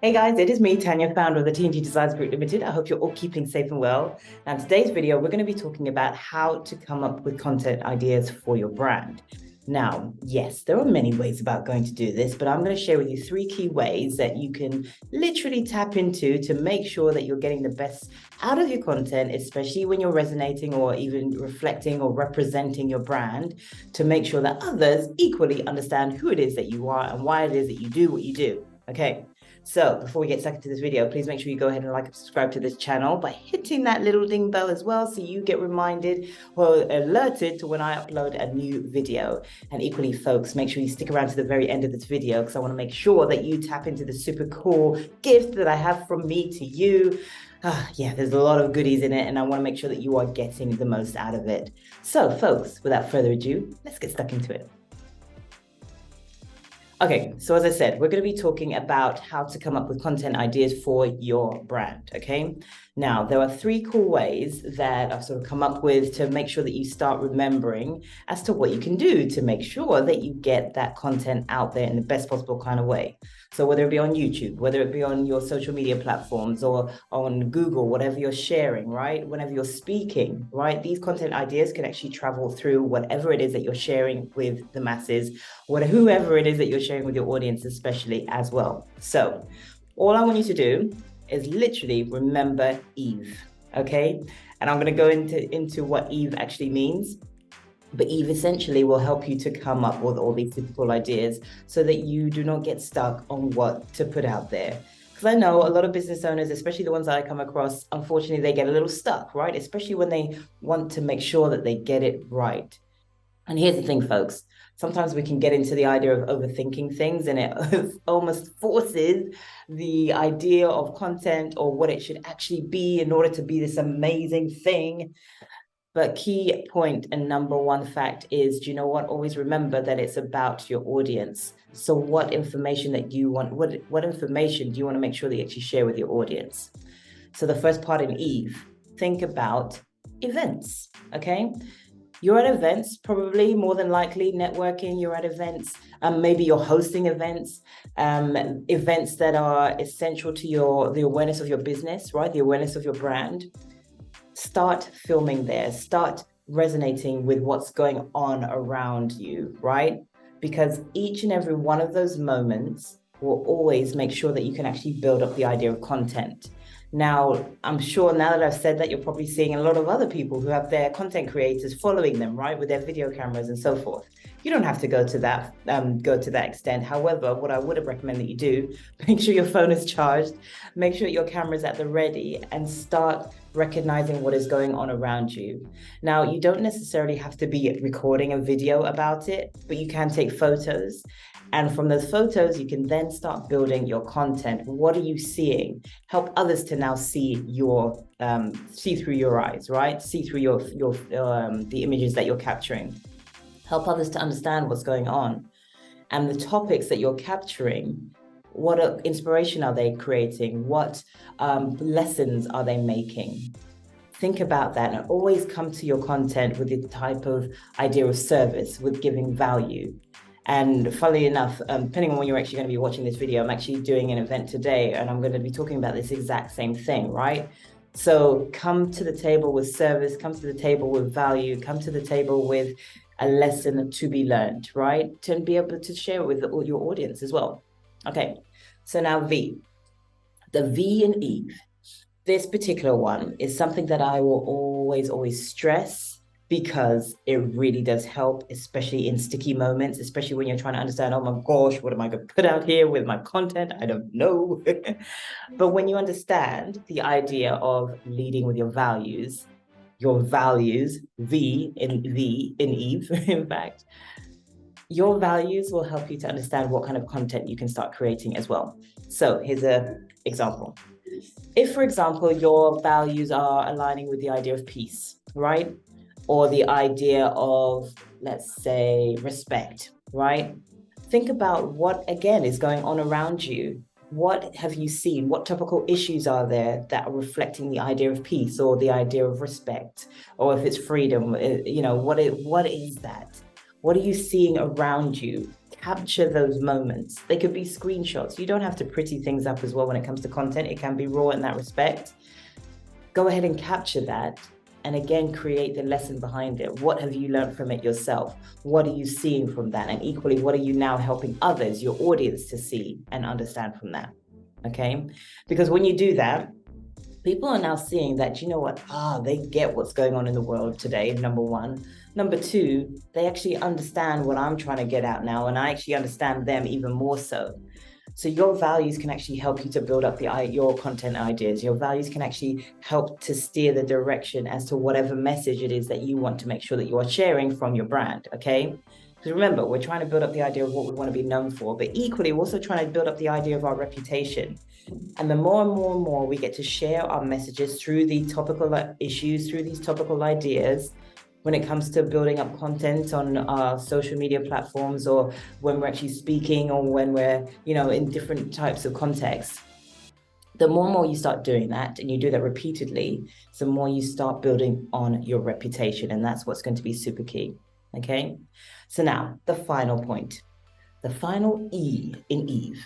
Hey guys, it is me, Tanya, founder of the TNG Designs Group Limited. I hope you're all keeping safe and well. And today's video, we're going to be talking about how to come up with content ideas for your brand. Now, yes, there are many ways about going to do this, but I'm going to share with you 3 key ways that you can literally tap into to make sure that you're getting the best out of your content, especially when you're resonating or even reflecting or representing your brand, to make sure that others equally understand who it is that you are and why it is that you do what you do. Okay. So before we get stuck into this video, please make sure you go ahead and like and subscribe to this channel by hitting that little ding bell as well, so you get reminded or alerted to when I upload a new video. And equally, folks, make sure you stick around to the very end of this video, because I want to make sure that you tap into the super cool gift that I have from me to you. Yeah, there's a lot of goodies in it, and I want to make sure that you are getting the most out of it. So folks, without further ado, let's get stuck into it. Okay, so as I said, we're going to be talking about how to come up with content ideas for your brand, okay? Now, there are 3 cool ways that I've sort of come up with to make sure that you start remembering as to what you can do to make sure that you get that content out there in the best possible kind of way. So whether it be on YouTube, whether it be on your social media platforms or on Google, whatever you're sharing, right? Whenever you're speaking, right? These content ideas can actually travel through whatever it is that you're sharing with the masses, whoever it is that you're sharing with your audience, especially as well. So all I want you to do is literally remember Eve, okay? And I'm going to go into what Eve actually means. But Eve essentially will help you to come up with all these typical ideas so that you do not get stuck on what to put out there. Because I know a lot of business owners, especially the ones that I come across, unfortunately, they get a little stuck, right? Especially when they want to make sure that they get it right. And here's the thing, folks. Sometimes we can get into the idea of overthinking things, and it almost forces the idea of content or what it should actually be in order to be this amazing thing. But key point and number one fact is, do you know what? Always remember that it's about your audience. So what information that you want, what information do you want to make sure that you actually share with your audience? So the first part in Eve, think about events, okay? You're at events, probably more than likely networking, you're at events, maybe you're hosting events, events that are essential to the awareness of your business, right? The awareness of your brand. Start filming there, start resonating with what's going on around you, right? Because each and every one of those moments will always make sure that you can actually build up the idea of content. Now, I'm sure now that I've said that, you're probably seeing a lot of other people who have their content creators following them, right, with their video cameras and so forth. You don't have to go to that extent. However, what I would recommend that you do, make sure your phone is charged, make sure your camera's at the ready, and start recognizing what is going on around you. Now, you don't necessarily have to be recording a video about it, but you can take photos. And from those photos, you can then start building your content. What are you seeing? Help others to now see see through your eyes, right? See through the images that you're capturing. Help others to understand what's going on. And the topics that you're capturing, what inspiration are they creating? What lessons are they making? Think about that, and always come to your content with the type of idea of service, with giving value. And funnily enough, depending on when you're actually going to be watching this video, I'm actually doing an event today, and I'm going to be talking about this exact same thing, right? So come to the table with service, come to the table with value, come to the table with a lesson to be learned, right? To be able to share it with all your audience as well. Okay, so now V. The V in Eve. This particular one is something that I will always stress, because it really does help, especially in sticky moments, especially when you're trying to understand, oh my gosh, what am I going to put out here with my content? I don't know. But when you understand the idea of leading with your values, V in Eve, in fact, your values will help you to understand what kind of content you can start creating as well. So here's an example. If, for example, your values are aligning with the idea of peace, right? Or the idea of, let's say, respect, right? Think about what, again, is going on around you. What have you seen? What topical issues are there that are reflecting the idea of peace or the idea of respect? Or if it's freedom, what is that? What are you seeing around you? capture those moments. They could be screenshots. You don't have to pretty things up as well when it comes to content. It can be raw in that respect. Go ahead and capture that. And again, create the lesson behind it. What have you learned from it yourself? What are you seeing from that? And equally, what are you now helping others, your audience, to see and understand from that? Okay? Because when you do that, people are now seeing that, you know what, they get what's going on in the world today, number one. Number two, they actually understand what I'm trying to get out now, and I actually understand them even more so. So your values can actually help you to build up your content ideas. Your values can actually help to steer the direction as to whatever message it is that you want to make sure that you are sharing from your brand, okay? Because remember, we're trying to build up the idea of what we want to be known for, but equally, we're also trying to build up the idea of our reputation. And the more and more and more we get to share our messages through the topical issues, through these topical ideas, when it comes to building up content on our social media platforms, or when we're actually speaking, or when we're, in different types of contexts, the more and more you start doing that, and you do that repeatedly, the more you start building on your reputation. And that's what's going to be super key. Okay. So now the final point, the final E in Eve.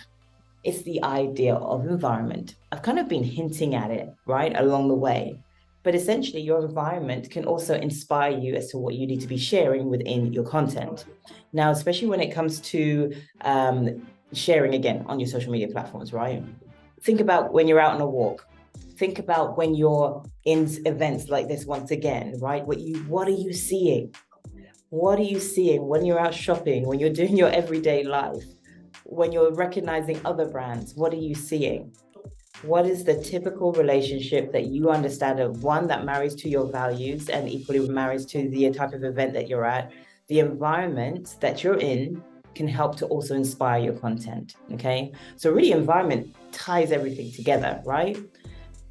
It's the idea of environment. I've kind of been hinting at it, right, along the way. But essentially, your environment can also inspire you as to what you need to be sharing within your content. Now, especially when it comes to sharing, again, on your social media platforms, right? Think about when you're out on a walk. Think about when you're in events like this once again, right? What are you seeing? What are you seeing when you're out shopping, when you're doing your everyday life, when you're recognizing other brands? What are you seeing? What is the typical relationship that you understand of one that marries to your values and equally marries to the type of event that you're at? The environment that you're in can help to also inspire your content, okay? So really, environment ties everything together, right?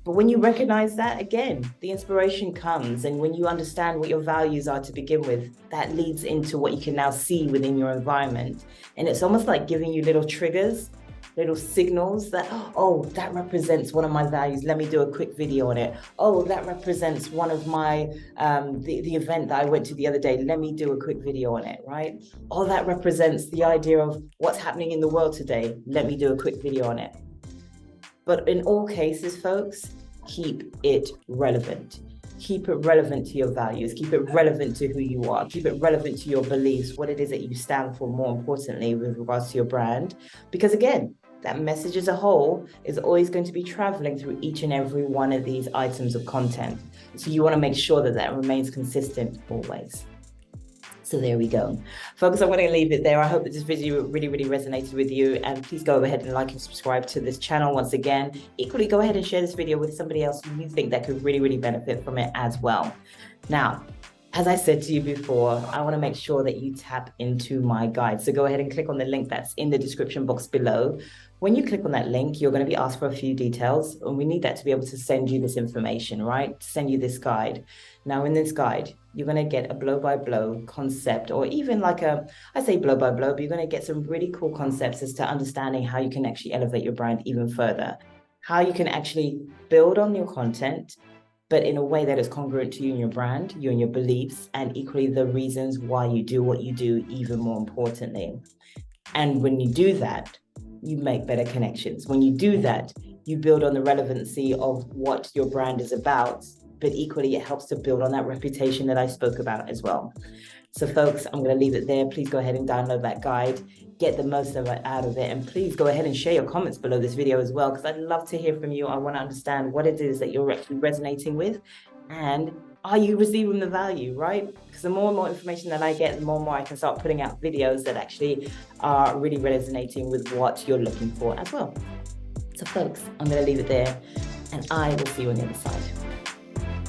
But when you recognize that, again, the inspiration comes. And when you understand what your values are to begin with, that leads into what you can now see within your environment. And it's almost like giving you little triggers, little signals that, oh, that represents one of my values. Let me do a quick video on it. Oh, that represents one of my, the event that I went to the other day. Let me do a quick video on it, right? Oh, that represents the idea of what's happening in the world today. Let me do a quick video on it. But in all cases, folks, keep it relevant. Keep it relevant to your values. Keep it relevant to who you are. Keep it relevant to your beliefs, what it is that you stand for, more importantly, with regards to your brand. Because again, that message as a whole is always going to be traveling through each and every one of these items of content. So you want to make sure that that remains consistent always. So there we go. Folks, I'm going to leave it there. I hope that this video really, really resonated with you. And please go ahead and like and subscribe to this channel once again. Equally, go ahead and share this video with somebody else who you think that could really, really benefit from it as well. Now, as I said to you before, I want to make sure that you tap into my guide. So go ahead and click on the link that's in the description box below. When you click on that link, you're going to be asked for a few details, and we need that to be able to send you this information, right? Send you this guide. Now, in this guide, you're going to get a blow-by-blow concept, or even like I say blow-by-blow, but you're going to get some really cool concepts as to understanding how you can actually elevate your brand even further, how you can actually build on your content, but in a way that is congruent to you and your brand, you and your beliefs, and equally the reasons why you do what you do, even more importantly. And when you do that, you make better connections. When you do that, you build on the relevancy of what your brand is about, but equally it helps to build on that reputation that I spoke about as well. So folks, I'm going to leave it there. Please go ahead and download that guide, get the most of it out of it, and please go ahead and share your comments below this video as well, because I'd love to hear from you. I want to understand what it is that you're actually resonating with, and are you receiving the value, right? Because the more and more information that I get, the more and more I can start putting out videos that actually are really resonating with what you're looking for as well. So folks, I'm going to leave it there, and I will see you on the other side.